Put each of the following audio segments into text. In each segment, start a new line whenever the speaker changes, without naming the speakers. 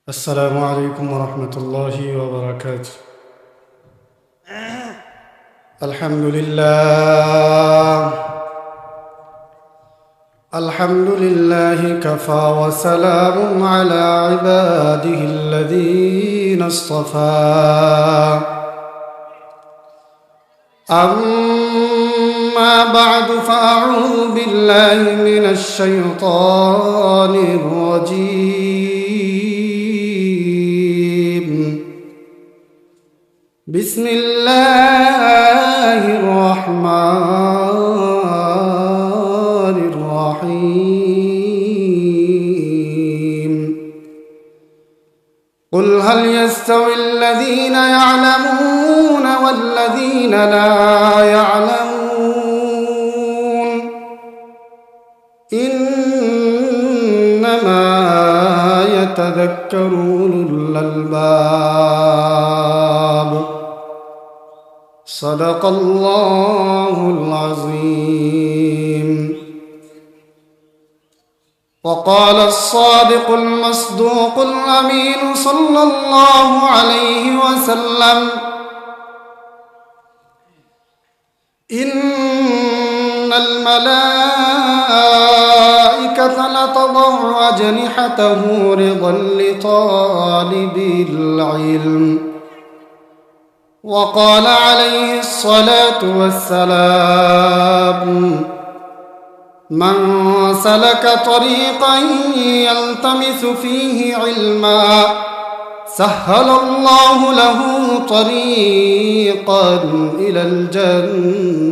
السلام عليكم ورحمة الله وبركاته. الحمد لله كفى وسلام على عباده الذين اصطفى. أما بعد فأعوذ بالله من الشيطان الرجيم. بسم الله الرحمن الرحيم. قل هل يستوي الذين يعلمون والذين لا يعلمون إنما يتذكر أولو الألباب. صدق الله العظيم. وقال الصادق المصدوق الأمين صلى الله عليه وسلم: إن الملائكة لتضع أجنحته رضا لطالب العلم. وقال عليه الصلاة والسلام: من سلك طريقا يلتمس فيه علما سهل الله له طريقا إلى الجنة،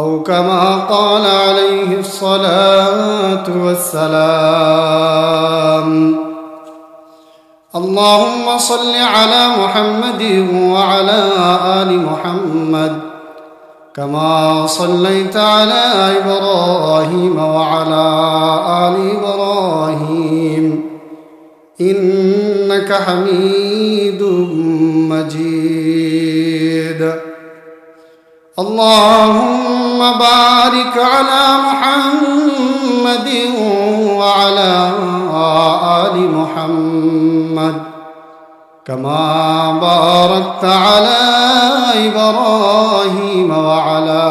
أو كما قال عليه الصلاة والسلام. اللهم صل على محمد وعلى آل محمد كما صليت على إبراهيم وعلى آل إبراهيم إنك حميد مجيد. اللهم بارك على محمد وعلى آل محمد كما باركت على إبراهيم وعلى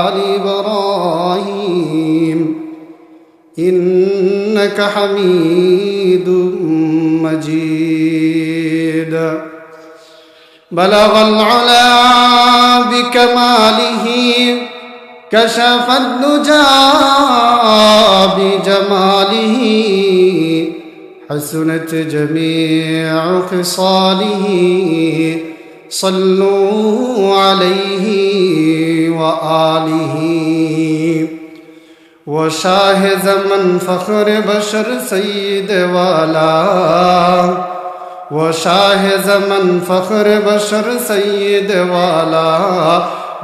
آل إبراهيم إنك حميد مجيد. بلغ العلا بكماله كشف الدجى بجماله حسنت جميع خصاله صلوا عليه وآله. وشاه زمن فخر بشر سید والا وشاه زمن فخر بشر سید والا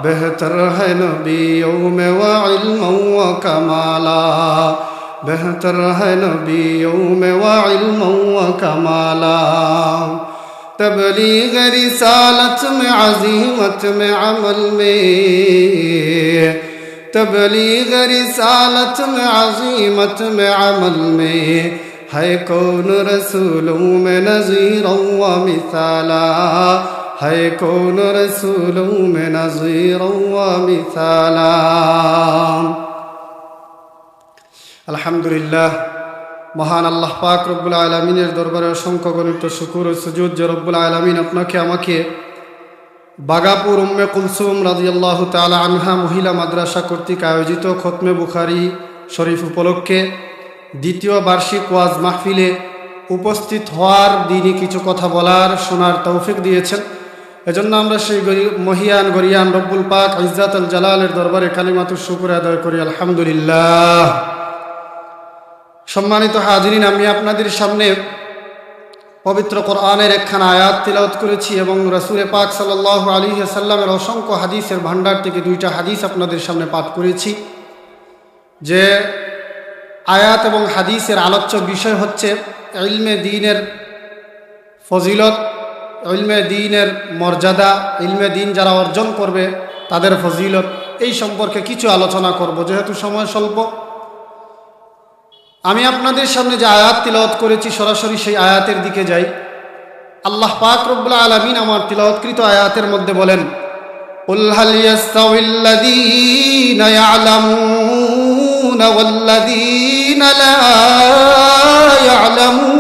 بہتر ہے نبیوں میں وعلم و کمالا بہتر ہے نبیوں میں وعلم و کمالا. تبلیغ رسالت میں عظیمت میں عمل میں تبلیغ رسالت میں عظیمت میں عمل میں ہے کون رسولوں میں نذیرا و مثالا ہے کون رسولوں میں نذیرا و مثالا. আলহামদুলিল্লাহ, মহান আল্লাহ পাক রব্বুল আলামিনের দরবারে অসংখ্য গণিত শুকর ও সুজুদ যে রব্বুল আলামিন আপনাকে আমাকে বাগাপুর উম্মে কুলসুম রাদিয়াল্লাহু তাআলা আনহা মহিলা মাদ্রাসা কর্তৃক আয়োজিত খতমে বুখারী শরীফ উপলক্ষে দ্বিতীয় বার্ষিক ওয়াজ মাহফিলে উপস্থিত হওয়ার, দিনই কিছু কথা বলার, শোনার তৌফিক দিয়েছেন। এজন্য আমরা সেই মহিয়ান গরিয়ান রব্বুল পাক ইজ্জাতুল জালালের দরবারে কালিমাতুশ শুকর আদায় করি আলহামদুলিল্লাহ। সম্মানিত হাজিরিন, আমি আপনাদের সামনে পবিত্র কোরআনের একখানা আয়াত তিলাওয়াত করেছি এবং রাসূল পাক সাল্লাল্লাহু আলাইহি ওয়াসাল্লামের অসংখ্য হাদিসের ভান্ডার থেকে দুইটা হাদিস আপনাদের সামনে পাঠ করেছি। যে আয়াত এবং হাদিসের আলোচ্য বিষয় হচ্ছে ইলমে দ্বীনের ফজিলত, ইলমে দ্বীনের মর্যাদা, ইলমে দ্বীন যারা অর্জন করবে তাদের ফজিলত এই সম্পর্কে কিছু আলোচনা করব যেহেতু সময় স্বল্প। আমি আপনাদের সামনে যে আয়াত তিলাওয়াত করেছি সরাসরি সেই আয়াতের দিকে যাই। আল্লাহ পাক রব্বুল আলামিন আমার তিলাওয়াতকৃত আয়াতের মধ্যে বলেন, কুল হাল ইয়াস্তাউিল্লাযীনা ইয়া'লামুনা ওয়াল্লাযীনা লা ইয়া'লামুন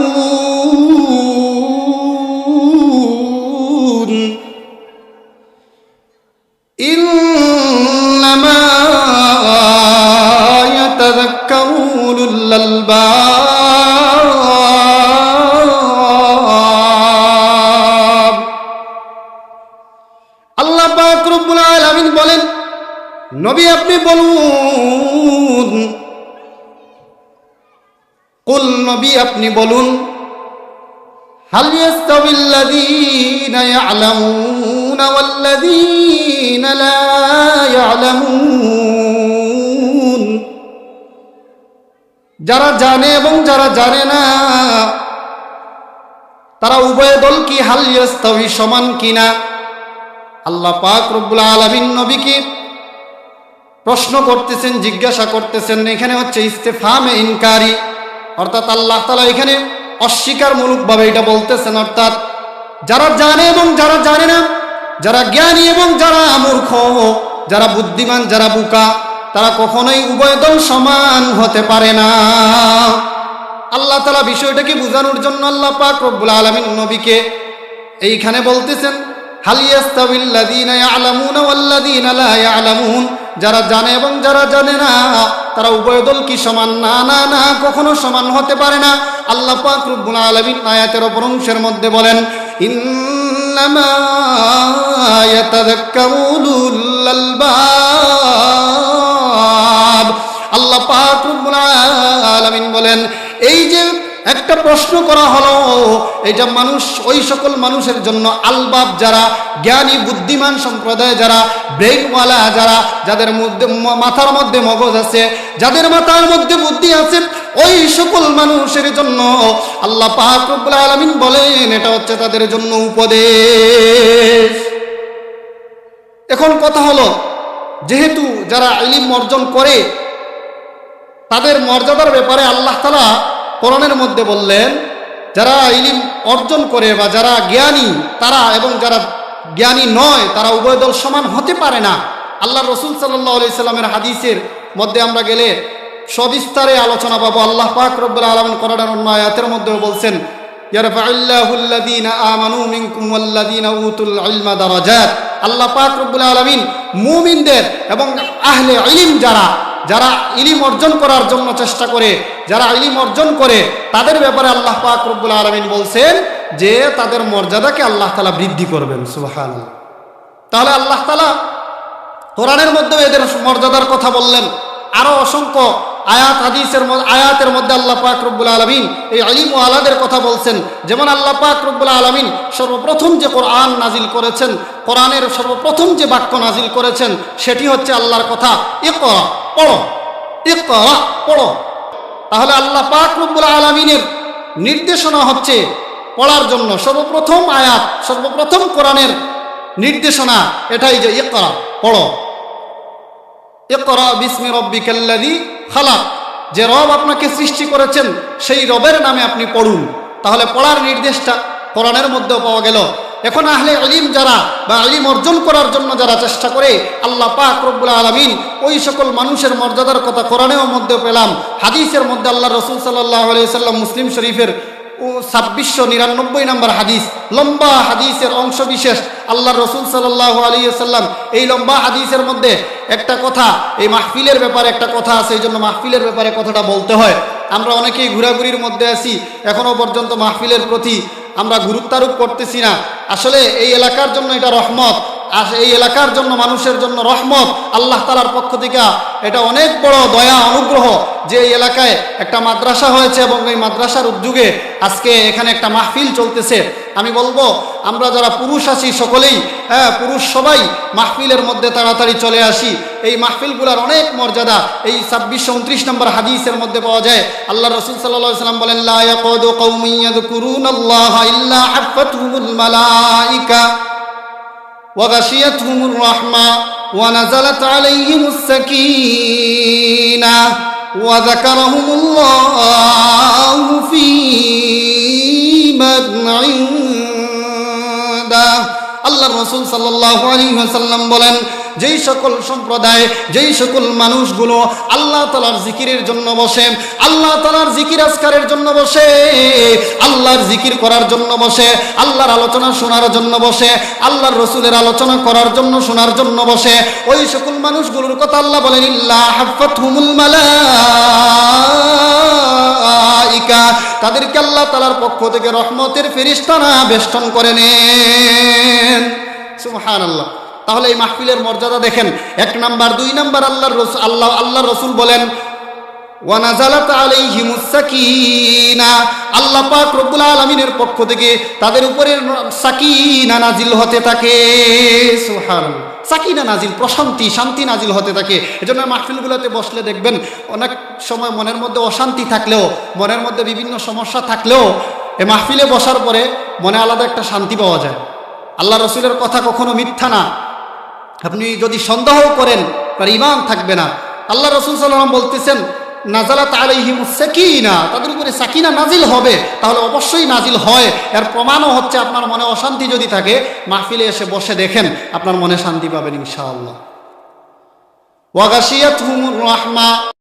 ইন্নামা ইয়াতাযাক্কারু উলুল আলবাব। আল্লাহ পাক রব্বুল আলামিন বলেন, নবী আপনি বলুন, কুল নবী আপনি বলুন, হাল ইয়াস্তাবিল্লাযীনা ইয়া'লামুনা ওয়াল্লাযীনা লা ইয়া'লামুন, যারা জানে এবং যারা জানে না তারা উভয় দল কি হাল ইয়াস্তাবি সমান কিনা। আল্লাহ পাক রব্বুল আলামিন নবীকে প্রশ্ন করতেছেন, জিজ্ঞাসা করতেছেন। এখানে হচ্ছে ইস্তেফহামে ইনকারি, অর্থাৎ আল্লাহ তাআলা এখানে অস্বীকারমূলকভাবে এটা বলতেছেন, অর্থাৎ যারা জানে এবং যারা জানে না, যারা জ্ঞানী এবং যারা মূর্খ, যারা বুদ্ধিমান যারা বোকা, তারা কখনোই উভয় দল সমান হতে পারে না। আল্লাহ তাআলা বিষয়টাকে বোঝানোর জন্য আল্লাহ পাক রব্বুল আলামিন নবীকে এইখানে বলতেছেন, হাল ইয়াস্তাবিল্লাযীনা ইয়া'লামুনা ওয়াল্লাযীনা লা ইয়া'লামুন, যারা জানে এবং যারা জানে না তারা উভয় দল কি সমান? না না না, কখনো সমান হতে পারে না। আল্লাহ পাক রব্বুল আলামিন আয়াতের অপর অংশের মধ্যে বলেন, ইন্নামা ইয়াতাযাক্কারু উলুল আলবাব। আল্লাহ পাক রব্বুল আলামিন বলেন, এই যে একটা প্রশ্ন করা হলো, এটা মানুষ ওই সকল মানুষের জন্য, আলবাব যারা জ্ঞানী বুদ্ধিমান সম্প্রদায়, যারা ব্রেইনওয়ালা, যারা যাদের মধ্যে মাথার মধ্যে মগজ আছে, যাদের মাথার মধ্যে বুদ্ধি আছে, ওই সকল মানুষের জন্য আল্লাহ পাক রব্বুল আলামিন বলেন এটা হচ্ছে তাদের জন্য উপদেশ। এখন কথা হলো, যেহেতু যারা ইলম অর্জন করে তাদের মর্যাদার ব্যাপারে আল্লাহ তাআলা কোরআনের মধ্যে বললেন, যারা ইলম অর্জন করে বা যারা জ্ঞানী তারা এবং যারা জ্ঞানী নয় তারা উভয় দল সমান হতে পারে না। আল্লাহ রাসূল সাল্লাল্লাহু আলাইহি সাল্লামের হাদিসের মধ্যে আমরা গেলে সবিস্তারে আলোচনা পাবো। আল্লাহ পাক রব্বুল আলামিন কোরআনের অন্য আয়াতের মধ্যে বলছেন, ইয়ারফাউল্লাহুল্লাযীনা আমানু মিনকুম ওয়াল্লাযীনা উতুল ইলমা দারাজাত। আল্লাহ পাক রব্বুল আলামিন মুমিনদের এবং আহলে ইলম যারা ইলম অর্জন করার জন্য চেষ্টা করে, যারা ইলম অর্জন করে তাদের ব্যাপারে আল্লাহ পাক রব্বুল আলামিন বলছেন যে তাদের মর্যাদাকে আল্লাহ তাআলা বৃদ্ধি করবেন। সুবহানাল্লাহ। তাহলে আল্লাহ তাআলা কোরআনের মধ্যে এদের মর্যাদার কথা বললেন। আরো অসংখ্য আয়াতের মধ্যে আল্লাহ পাক রব্বুল আলামিন এই ইলম ওয়ালাদের কথা বলছেন। যেমন আল্লাহ পাক রব্বুল আলামিন সর্বপ্রথম যে কোরআন নাজিল করেছেন, কোরআনের সর্বপ্রথম যে বাক্য নাজিল করেছেন সেটি হচ্ছে আল্লাহর কথা, ইকরা, পড়ো, ইকরা, পড়ো। তাহলে আল্লাহ পাক রব্বুল আলামিনের নির্দেশনা হচ্ছে পড়ার জন্য। সর্বপ্রথম আয়াত, সর্বপ্রথম কোরআনের নির্দেশনা এটাই যে ইকরা, পড়ো। ইকরা বিসমি রাব্বিকাল্লাযী খালাক, যে রব আপনাকে সৃষ্টি করেছেন সেই রবের নামে আপনি পড়ুন। তাহলে পড়ার নির্দেশটা কোরআনের মধ্যেও পাওয়া গেল। এখন আহলে ইলম যারা বা ইলম অর্জন করার জন্য যারা চেষ্টা করে, আল্লাহ পাক রব্বুল আলামিন ওই সকল মানুষের মর্যাদার কথা কোরআনের মধ্যে পেলাম। হাদিসের মধ্যে আল্লাহ রাসূল সাল্লাল্লাহু আলাইহি সাল্লাম মুসলিম শরীফের 2699 নম্বর হাদিস, লম্বা হাদিসের অংশ বিশেষ, আল্লাহ রাসূল সাল্লাল্লাহু আলাইহি সাল্লাম এই লম্বা হাদিসের মধ্যে একটা কথা, এই মাহফিলের ব্যাপারে একটা কথা আছে, এই জন্য মাহফিলের ব্যাপারে কথাটা বলতে হয়। আমরা অনেকেই ঘোরাঘুরির মধ্যে আছি, এখনো পর্যন্ত মাহফিলের প্রতি আমরা গুরুত্বারোপ করতেছি না। আসলে এই এলাকার জন্য এটা রহমত, এই এলাকার জন্য মানুষের জন্য রহমত, আল্লাহ তাআলার পক্ষ থেকে এটা অনেক বড় দয়া অনুগ্রহ যে এই এলাকায় একটা মাদ্রাসা হয়েছে এবং এই মাদ্রাসার উদ্যোগে আজকে এখানে একটা মাহফিল চলতেছে। আমি বলবো আমরা যারা পুরুষ আছি সকলেই, পুরুষ সবাই মাহফিলের মধ্যে তাড়াতাড়ি চলে আসি। এই মাহফিলগুলোর অনেক মর্যাদা এই 2629 নম্বর হাদিসের মধ্যে পাওয়া যায়। আল্লাহ রাসূল সাল্লাল্লাহু আলাইহি ওয়াসাল্লাম বলেন, লা ইয়াকুদু কওমিন ইয়াযকুরুনাল্লাহা ইল্লা হাফাতহুমুল মালায়েকা ওয়াগাশিয়াতহুমুর রাহমা ওয়া নাযালাত আলাইহিমুস সাকিনাহ ওয়া যাকারাহুমুল্লাহু ফী মান ইনদাহ। আল্লাহর রাসূল সাল্লাল্লাহু আলাইহি ওয়াসাল্লাম বলেন, যেই সকল সম্প্রদায়, যেই সকল মানুষগুলো আল্লাহ তাআলার জিকিরের জন্য বসে, আল্লাহ তাআলার জিকির আজকারের জন্য বসে, আল্লাহর জিকির করার জন্য বসে, আল্লাহর আলোচনা শোনার জন্য বসে, আল্লাহর রাসূলের আলোচনা করার জন্য শোনার জন্য বসে, ওই সকল মানুষগুলোর কথা আল্লাহ বলেন, ইল্লা হাফাতহুমুল মালাইকা, তাদেরকে আল্লাহ তাআলার পক্ষ থেকে রহমতের ফেরেশতারা বেষ্টন করে নেন। সুবহানাল্লাহ। তাহলে এই মাহফিলের মর্যাদা দেখেন, 1 নাম্বার। 2 নাম্বার, আল্লাহর রাসূল বলেন, ওয়া নাযালাত আলাইহিমুস সাকিনা, আল্লাহ পাক রব্বুল আলামিনের পক্ষ থেকে তাদের উপরে সাকিনা নাজিল হতে থাকে। সুবহানাল্লাহ। সাকিনা নাজিল, প্রশান্তি, শান্তি নাজিল হতে থাকে। এজন্য মাহফিলগুলোতে বসলে দেখবেন অনেক সময় মনের মধ্যে অশান্তি থাকলেও, মনের মধ্যে বিভিন্ন সমস্যা থাকলেও এই মাহফিলে বসার পরে মনে আলাদা একটা শান্তি পাওয়া যায়। আল্লাহ রাসূলের কথা কখনো মিথ্যা না। আপনি যদি সন্দেহ করেন তার ঈমান থাকবে না। আল্লাহ রাসূল সাল্লাল্লাহু আলাইহি ওয়াসাল্লাম বলতেছেন, নাযালাত আলাইহিমুস সাকিনা, তাদের উপরে সাকিনা নাজিল হবে। তাহলে অবশ্যই নাজিল হয়। এর প্রমাণও হচ্ছে আপনার মনে অশান্তি যদি থাকে, মাহফিলে এসে বসে দেখেন, আপনার মনে শান্তি পাবেন ইনশাআল্লাহ। ওয়া গাশিয়াতহুমুর রাহমা।